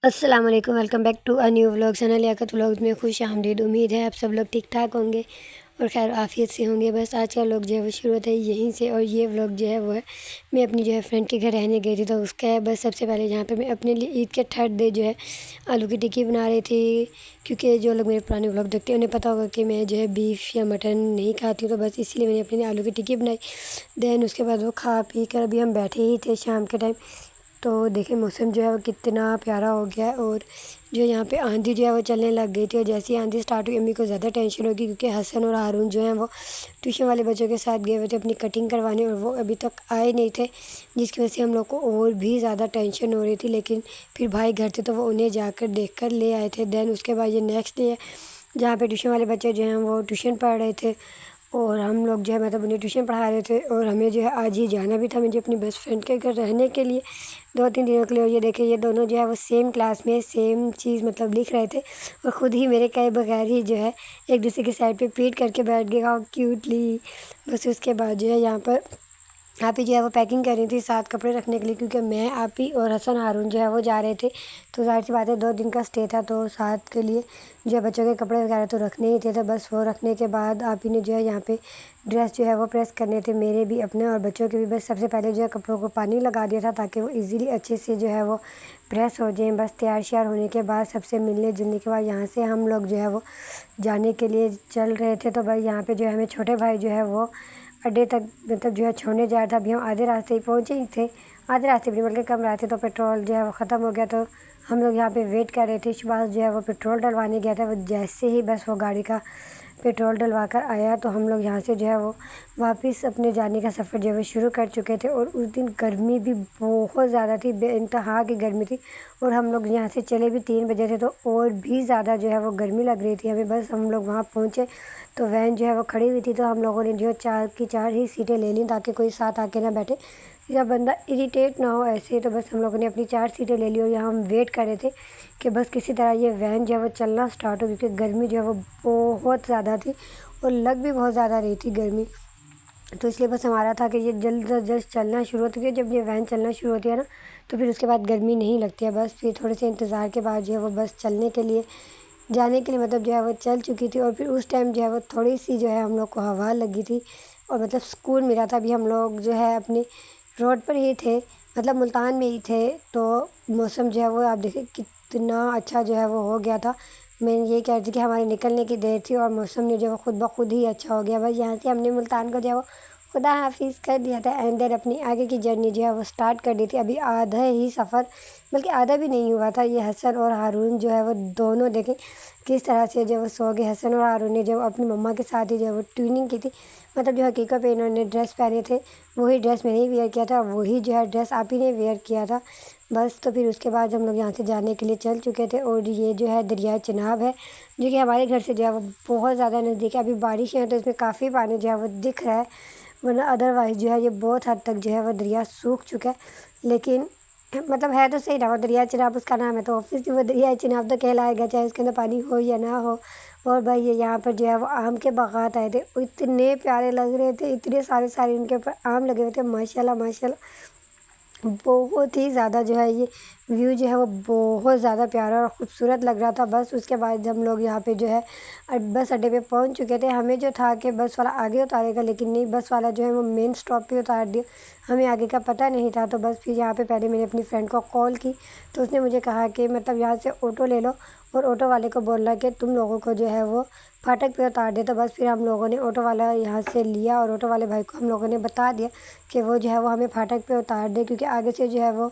السلام علیکم، welcome back to a new vlog channel Liaquat vlogs میں خوش آمدید۔ امید ہے آپ سب لوگ ٹھیک ٹھاک ہوں گے اور خیر عافیت سے ہوں گے۔ بس آج کا ولاگ جو ہے وہ شروع ہوتا ہے یہیں سے، اور یہ ولاگ جو ہے وہ ہے میں اپنی جو ہے فرینڈ کے گھر رہنے گئی تھی، تو اس کا ہے بس سب سے پہلے جہاں پہ میں اپنے لیے عید کے تھرڈ ڈے جو ہے آلو کی ٹکی بنا رہی تھی، کیونکہ جو لوگ میرے پرانے ولاگ دیکھتے ہیں انہیں پتہ ہوگا کہ میں جو ہے بیف یا مٹن نہیں کھاتی ہوں، تو بس اسی لیے میں نے اپنے لیے آلو کی ٹکی بنائی۔ دین اس کے بعد وہ کھا پی کر ابھی ہم بیٹھے ہی تھے شام کے ٹائم، تو دیکھیں موسم جو ہے وہ کتنا پیارا ہو گیا ہے، اور جو یہاں پہ آندھی جو ہے وہ چلنے لگ گئی تھی، اور جیسے ہی آندھی سٹارٹ ہوئی امی کو زیادہ ٹینشن ہوگی، کیونکہ حسن اور ہارون جو ہیں وہ ٹیوشن والے بچوں کے ساتھ گئے ہوئے تھے اپنی کٹنگ کروانے، اور وہ ابھی تک آئے نہیں تھے، جس کی وجہ سے ہم لوگ کو اور بھی زیادہ ٹینشن ہو رہی تھی۔ لیکن پھر بھائی گھر تھے تو وہ انہیں جا کر دیکھ کر لے آئے تھے۔ دین اس کے بعد یہ نیکسٹ ڈے ہے جہاں پہ ٹیوشن والے بچے جو ہیں وہ ٹیوشن پڑھ رہے تھے، اور ہم لوگ جو ہے مطلب انہیں ٹیوشن پڑھا رہے تھے، اور ہمیں جو ہے آج ہی جانا بھی تھا مجھے اپنی بیسٹ فرینڈ کے گھر رہنے کے لیے 2-3 دنوں کے لیے۔ اور یہ دیکھیں یہ دونوں جو ہے وہ سیم کلاس میں سیم چیز مطلب لکھ رہے تھے، اور خود ہی میرے کہے بغیر ہی جو ہے ایک دوسرے کی سائڈ پہ پیٹ کر کے بیٹھ گئے، ہاؤ کیوٹلی۔ بس اس کے بعد جو ہے یہاں پر آپی جو ہے وہ پیکنگ کر رہی تھی ساتھ کپڑے رکھنے کے لیے، کیونکہ میں آپی اور حسن ہارون جو ہے وہ جا رہے تھے، تو ظاہر سی بات ہے 2 دن کا اسٹے تھا، تو ساتھ کے لیے جو ہے بچوں کے کپڑے وغیرہ تو رکھنے ہی تھے، تو بس وہ رکھنے کے بعد آپی نے جو ہے یہاں پہ ڈریس جو ہے وہ پریس کرنے تھے، میرے بھی اپنے اور بچوں کے بھی۔ بس سب سے پہلے جو ہے کپڑوں کو پانی لگا دیا تھا تاکہ وہ ایزیلی اچھے سے جو ہے وہ پریس ہو جائیں۔ بس تیار شیار ہونے کے بعد سب سے ملنے جلنے کے بعد یہاں سے ہم لوگ جو ہے وہ جانے کے لیے چل رہے تھے، تو بس یہاں پہ جو ہے ہمیں چھوٹے بھائی جو ہے وہ اڈے تک مطلب جو ہے چھوڑنے جا رہا تھا۔ ابھی ہم آدھے راستے ہی پہنچے ہی تھے، آدھے راستے بھی بلکہ کم راستے، تو پیٹرول جو ہے وہ ختم ہو گیا، تو ہم لوگ یہاں پہ ویٹ کر رہے تھے۔ شباز جو ہے وہ پیٹرول ڈلوانے گیا تھا، وہ جیسے ہی بس وہ گاڑی کا پیٹرول ڈلوا کر آیا تو ہم لوگ یہاں سے جو ہے وہ واپس اپنے جانے کا سفر جو ہے وہ شروع کر چکے تھے۔ اور اس دن گرمی بھی بہت زیادہ تھی، بے انتہا کی گرمی تھی، اور ہم لوگ یہاں سے چلے بھی 3 بجے تھے، تو اور بھی زیادہ جو ہے وہ گرمی لگ رہی تھی ہمیں۔ بس ہم لوگ وہاں پہنچے تو وین جو ہے وہ کھڑی ہوئی تھی، تو ہم لوگوں نے جو ہے 4 کی 4 ہی سیٹیں لے لیں تاکہ کوئی ساتھ آ کے نہ بیٹھے یا بندہ اریٹیٹ نہ ہو ایسے، تو بس ہم لوگوں نے اپنی 4 سیٹیں لے لی، اور یہاں ہم ویٹ کر رہے تھے کہ بس کسی طرح یہ وین جو ہے وہ چلنا سٹارٹ ہو، کیونکہ گرمی جو ہے وہ بہت زیادہ تھی اور لگ بھی بہت زیادہ رہی تھی گرمی، تو اس لیے بس ہمارا تھا کہ یہ جلد از جلد چلنا شروع ہوتی ہے۔ جب یہ وین چلنا شروع ہوتی ہے نا تو پھر اس کے بعد گرمی نہیں لگتی ہے، بس پھر تھوڑے سے انتظار کے بعد جو ہے وہ بس چلنے کے لیے جانے کے لیے مطلب جو ہے وہ چل چکی تھی، اور پھر اس ٹائم جو ہے وہ تھوڑی سی جو ہے ہم لوگ کو ہوا لگی تھی، اور مطلب سکون ملا تھا۔ ابھی ہم لوگ جو ہے اپنی روڈ پر ہی تھے، مطلب ملتان میں ہی تھے، تو موسم جو ہے وہ آپ دیکھیں کتنا اچھا جو ہے وہ ہو گیا تھا۔ میں یہ کہہ رہی تھی کہ ہمارے نکلنے کی دیر تھی اور موسم نے جو ہے خود بخود ہی اچھا ہو گیا۔ بس یہاں سے ہم نے ملتان کو جو ہے وہ خدا حافظ کر دیا تھا، اینڈ دین اپنی آگے کی جرنی جو ہے وہ سٹارٹ کر دی تھی۔ ابھی آدھا ہی سفر بلکہ آدھا بھی نہیں ہوا تھا، یہ حسن اور ہارون جو ہے وہ دونوں دیکھیں کس طرح سے جو وہ سو گئے۔ حسن اور ہارون نے جو اپنی مما کے ساتھ ہی جو ہے وہ ٹویننگ کی تھی، مطلب جو حقیقت پہ انہوں نے ڈریس پہنے تھے وہی ڈریس میں نے ویئر کیا تھا، وہی جو ہے ڈریس آپ ہی نے ویئر کیا تھا۔ بس تو پھر اس کے بعد ہم لوگ یہاں سے جانے کے لیے چل چکے تھے، اور یہ جو ہے دریائے چناب ہے جو کہ ہمارے گھر سے جو ہے وہ بہت زیادہ نزدیک ہے۔ ابھی بارش ہے تو اس میں کافی پانی جو ہے وہ دکھ رہا ہے، ورنہ ادروائز جو ہے یہ بہت حد تک جو ہے وہ دریا سوکھ چکا ہے، لیکن مطلب ہے تو صحیح رہا وہ دریائے چناب اس کا نام ہے، تو آفس وہ دریائے چناب تو کہلائے گا چاہے اس کے اندر پانی ہو یا نہ ہو۔ اور بھائی یہ یہاں پر جو ہے وہ آم کے باغات آئے تھے، اتنے پیارے لگ رہے تھے، اتنے سارے ان کے اوپر آم لگے ہوئے تھے، ماشاءاللہ ماشاءاللہ بہت ہی زیادہ جو ہے یہ ویو جو ہے وہ بہت زیادہ پیارا اور خوبصورت لگ رہا تھا۔ بس اس کے بعد ہم لوگ یہاں پہ جو ہے بس اڈے پہ پہنچ چکے تھے۔ ہمیں جو تھا کہ بس والا آگے اتارے گا، لیکن نہیں، بس والا جو ہے وہ مین سٹاپ پہ اتار دیا، ہمیں آگے کا پتہ نہیں تھا، تو بس پھر یہاں پہ پہلے میں نے اپنی فرینڈ کو کال کی، تو اس نے مجھے کہا کہ مطلب یہاں سے آٹو لے لو، اور آٹو والے کو بولنا کہ تم لوگوں کو جو ہے وہ پھاٹک پہ اتار دے۔ تو بس پھر ہم لوگوں نے آٹو والا یہاں سے لیا، اور آٹو والے بھائی کو ہم لوگوں نے بتا دیا کہ وہ جو ہے وہ ہمیں پھاٹک پہ اتار دے، کیونکہ آگے سے جو ہے وہ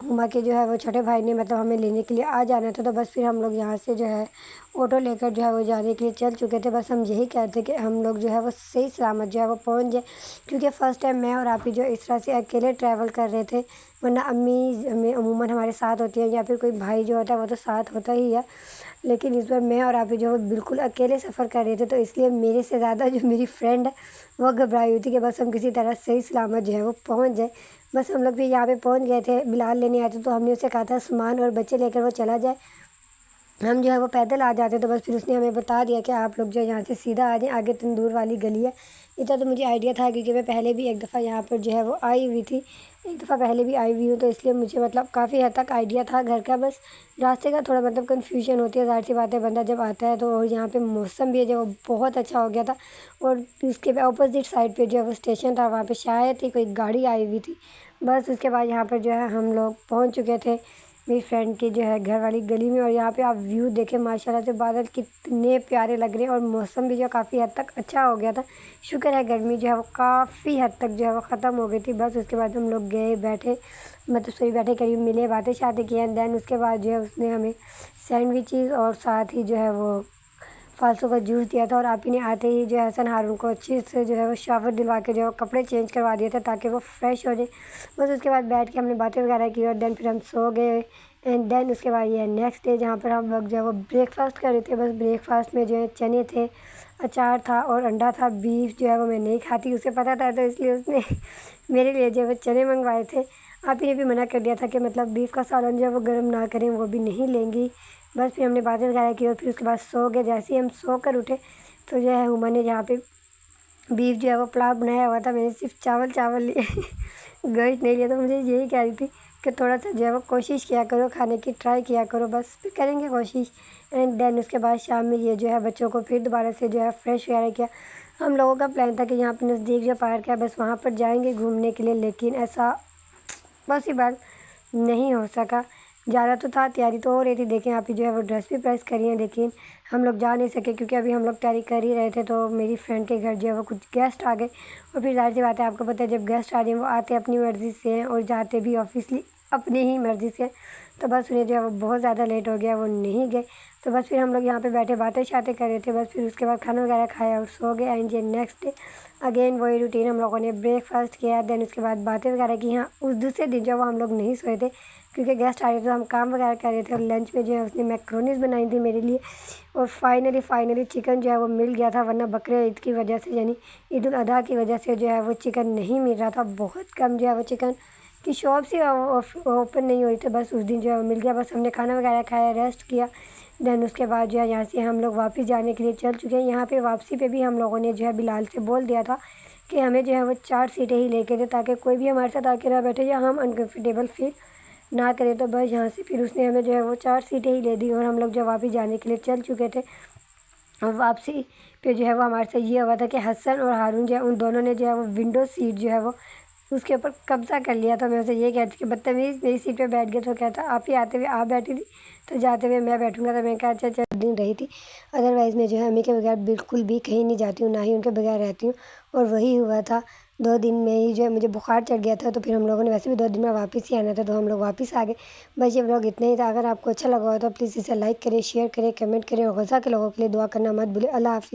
ہما کے جو ہے وہ چھوٹے بھائی نے مطلب ہمیں لینے کے لیے آ جانا تھا۔ تو بس پھر ہم لوگ یہاں سے جو ہے آٹو لے کر جو ہے وہ جانے کے لیے چل چکے تھے۔ بس ہم یہی کہتے کہ ہم لوگ جو ہے وہ صحیح سلامت جو ہے وہ پہنچ جائے، کیونکہ فرسٹ ٹائم میں اور آپ ہی جو اس طرح سے اکیلے ٹریول کر رہے تھے، ورنہ امی ہمیں عموماً ہمارے ساتھ ہوتی ہیں، یا پھر کوئی بھائی جو ہوتا ہے وہ تو ساتھ ہوتا ہی ہے، لیکن اس بار میں اور آپ ہی جو ہے وہ بالکل اکیلے سفر کر رہے تھے، تو اس لیے میرے سے زیادہ جو میری فرینڈ ہے وہ گھبرائی ہوئی تھی کہ بس ہم کسی طرح صحیح سلامت جو ہے وہ پہنچ جائے۔ بس ہم لوگ بھی یہاں پہ پہنچ گئے تھے، بلال لینے آئے تھے، تو ہم نے اسے کہا تھا سامان اور بچے لے کر وہ چلا جائے، ہم جو ہے وہ پیدل آ جاتے، تو بس پھر اس نے ہمیں بتا دیا کہ آپ لوگ جو یہاں سے سیدھا آ جائیں، آگے تندور والی گلی ہے اتنا تو مجھے آئیڈیا تھا کیونکہ میں پہلے بھی ایک دفعہ یہاں پر جو ہے وہ آئی ہوئی تھی، ایک دفعہ پہلے بھی آئی ہوئی ہوں، تو اس لیے مجھے مطلب کافی حد تک آئیڈیا تھا گھر کا۔ بس راستے کا تھوڑا مطلب کنفیوژن ہوتی ہے، ظاہر سی بات ہے بندہ جب آتا ہے تو، اور یہاں پہ موسم بھی ہے جو بہت اچھا ہو گیا تھا، اور اس کے اپوزٹ سائڈ پہ جو ہے وہ اسٹیشن تھا، وہاں پہ شاید ہی کوئی گاڑی آئی ہوئی تھی۔ بس اس کے بعد یہاں پر جو ہے ہم لوگ پہنچ چکے تھے میری فرینڈ کی جو ہے گھر والی گلی میں، اور یہاں پہ آپ ویو دیکھیں ماشاءاللہ سے بادل کتنے پیارے لگ رہے ہیں، اور موسم بھی جو ہے کافی حد تک اچھا ہو گیا تھا۔ شکر ہے گرمی جو ہے وہ کافی حد تک جو ہے وہ ختم ہو گئی تھی۔ بس اس کے بعد ہم لوگ گئے، بیٹھے، مطلب سوئی بیٹھے، قریب ملے، باتیں شاتیں کیں، دین اس کے بعد جو ہے اس نے ہمیں سینڈوچز اور ساتھ ہی جو ہے وہ فالسو کا جوس دیا تھا، اور آپ ہی نے آتے ہی جو ہے حسن ہارون کو اچھے سے جو ہے وہ شاور دلوا کے جو ہے کپڑے چینج کروا دیے تھے تاکہ وہ فریش ہو جائے۔ بس اس کے بعد بیٹھ کے ہم نے باتیں وغیرہ کی، اور دین پھر ہم سو گئے۔ اینڈ دین اس کے بعد یہ نیکسٹ ڈے جہاں پر ہم لوگ جو ہے وہ بریک فاسٹ کر رہے تھے۔ بس بریک فاسٹ میں جو ہے چنے تھے، اچار تھا اور انڈا تھا۔ بیف جو ہے وہ میں نہیں کھاتی، اسے پتہ تھا، تو اس لیے اس نے میرے لیے جو ہے وہ چنے منگوائے تھے۔ آپ ہی نے بھی منع کر دیا تھا کہ مطلب بیف کا سالن جو ہے وہ گرم نہ کریں، وہ بھی نہیں لیں گی۔ بس پھر ہم نے باتیں وغیرہ کی، اور پھر اس کے بعد سو گئے۔ جیسے ہی ہم سو کر اٹھے تو جو ہے ہما نے یہاں پہ بیف جو ہے وہ پلاؤ بنایا ہوا تھا، میں نے صرف چاول لیے گوشت نہیں لیا، تو مجھے یہی کہہ رہی تھی کہ تھوڑا سا جو ہے وہ کوشش کیا کرو کھانے کی، ٹرائی کیا کرو، بس پھر کریں گے کوشش۔ اینڈ دین اس کے بعد شام میں یہ جو ہے بچوں کو پھر دوبارہ سے جو ہے فریش وغیرہ کیا۔ ہم لوگوں کا پلان تھا کہ یہاں پہ نزدیک جو پارک ہے بس وہاں پر جائیں گے گھومنے کے لیے، لیکن ایسا پاسبل نہیں ہو سکا۔ جانا تو تھا، تیاری تو ہو رہی تھی، دیکھیں آپ ہی جو ہے وہ ڈریس بھی پریس کری ہیں، لیکن ہم لوگ جا نہیں سکے کیونکہ ابھی ہم لوگ تیاری کر ہی رہے تھے، تو میری فرینڈ کے گھر جو ہے وہ کچھ گیسٹ آ گئے، اور پھر ظاہر سی بات ہے آپ کو پتہ ہے جب گیسٹ آ جائیں وہ آتے اپنی مرضی سے ہیں اور جاتے بھی آبویسلی اپنی ہی مرضی سے، تو بس انہیں جو ہے وہ بہت زیادہ لیٹ ہو گیا، وہ نہیں گئے۔ تو بس پھر ہم لوگ یہاں پہ بیٹھے باتیں شاتیں کر رہے تھے، بس پھر اس کے بعد کھانا وغیرہ کھایا اور سو گئے۔ اینڈ یہ نیکسٹ ڈے اگین وہی روٹین، ہم لوگوں نے بریک فاسٹ کیا، دین اس کے بعد باتیں وغیرہ کی۔ ہاں اس دوسرے دن جو وہ ہم لوگ نہیں سوئے تھے کیونکہ گیسٹ آ رہے تھے، ہم کام وغیرہ کر رہے تھے، اور لنچ میں جو ہے اس نے میکرونیز بنائی تھی میرے لیے، اور فائنلی چکن جو ہے وہ مل گیا تھا، ورنہ بقرہ عید کی وجہ سے یعنی عید الاضحیٰ کی وجہ سے جو ہے وہ چکن نہیں مل رہا تھا، بہت کم جو ہے وہ چکن کی شاپس ہی اوپن نہیں ہو رہی تھی۔ بس اس دن جو ہے وہ مل گیا، بس ہم نے کھانا وغیرہ کھایا، ریسٹ کیا، دین اس کے بعد جو ہے یہاں سے ہم لوگ واپس جانے کے لیے چل چکے ہیں۔ یہاں پہ واپسی پہ بھی ہم لوگوں نے جو ہے بلال سے بول دیا تھا کہ ہمیں جو ہے وہ 4 سیٹیں ہی لے کے دے تاکہ کوئی بھی ہمارے ساتھ آ کے نہ بیٹھے یا ہم انکمفرٹیبل فیل نہ کریں، تو بس یہاں سے پھر اس نے ہمیں جو ہے وہ 4 سیٹیں ہی لے دی، اور ہم لوگ جو واپس جانے کے لیے چل چکے تھے۔ اور واپسی پہ جو ہے وہ ہمارے ساتھ یہ ہوا تھا کہ حسن اور ہارون جو ہے ان دونوں نے جو ہے وہ ونڈو سیٹ جو ہے وہ اس کے اوپر قبضہ کر لیا تھا۔ میں اسے یہ کہتی کہ بدتمیز میری سیٹ پہ بیٹھ گیا، تو کہتا آپ ہی آتے ہوئے آپ بیٹھی تھی تو جاتے ہوئے میں بیٹھوں گا، تو میں کہا اچھا دن رہی تھی، ادروائز میں جو ہے امی کے بغیر بالکل بھی کہیں نہیں جاتی ہوں، نہ ہی ان کے بغیر رہتی ہوں، اور وہی ہوا تھا 2 دن میں ہی جو ہے مجھے بخار چڑھ گیا تھا، تو پھر ہم لوگوں نے ویسے بھی 2 دن میں واپس ہی آنا تھا، تو ہم لوگ واپس آ گئے۔ بس یہ ولاگ اتنا ہی تھا، اگر آپ کو اچھا لگا ہو تو پلیز اسے لائک کریں، شیئر کریں، کمنٹ کریں، اور غزہ کے لوگوں کے لیے دعا کرنا مت بھولیں۔ اللہ حافظ۔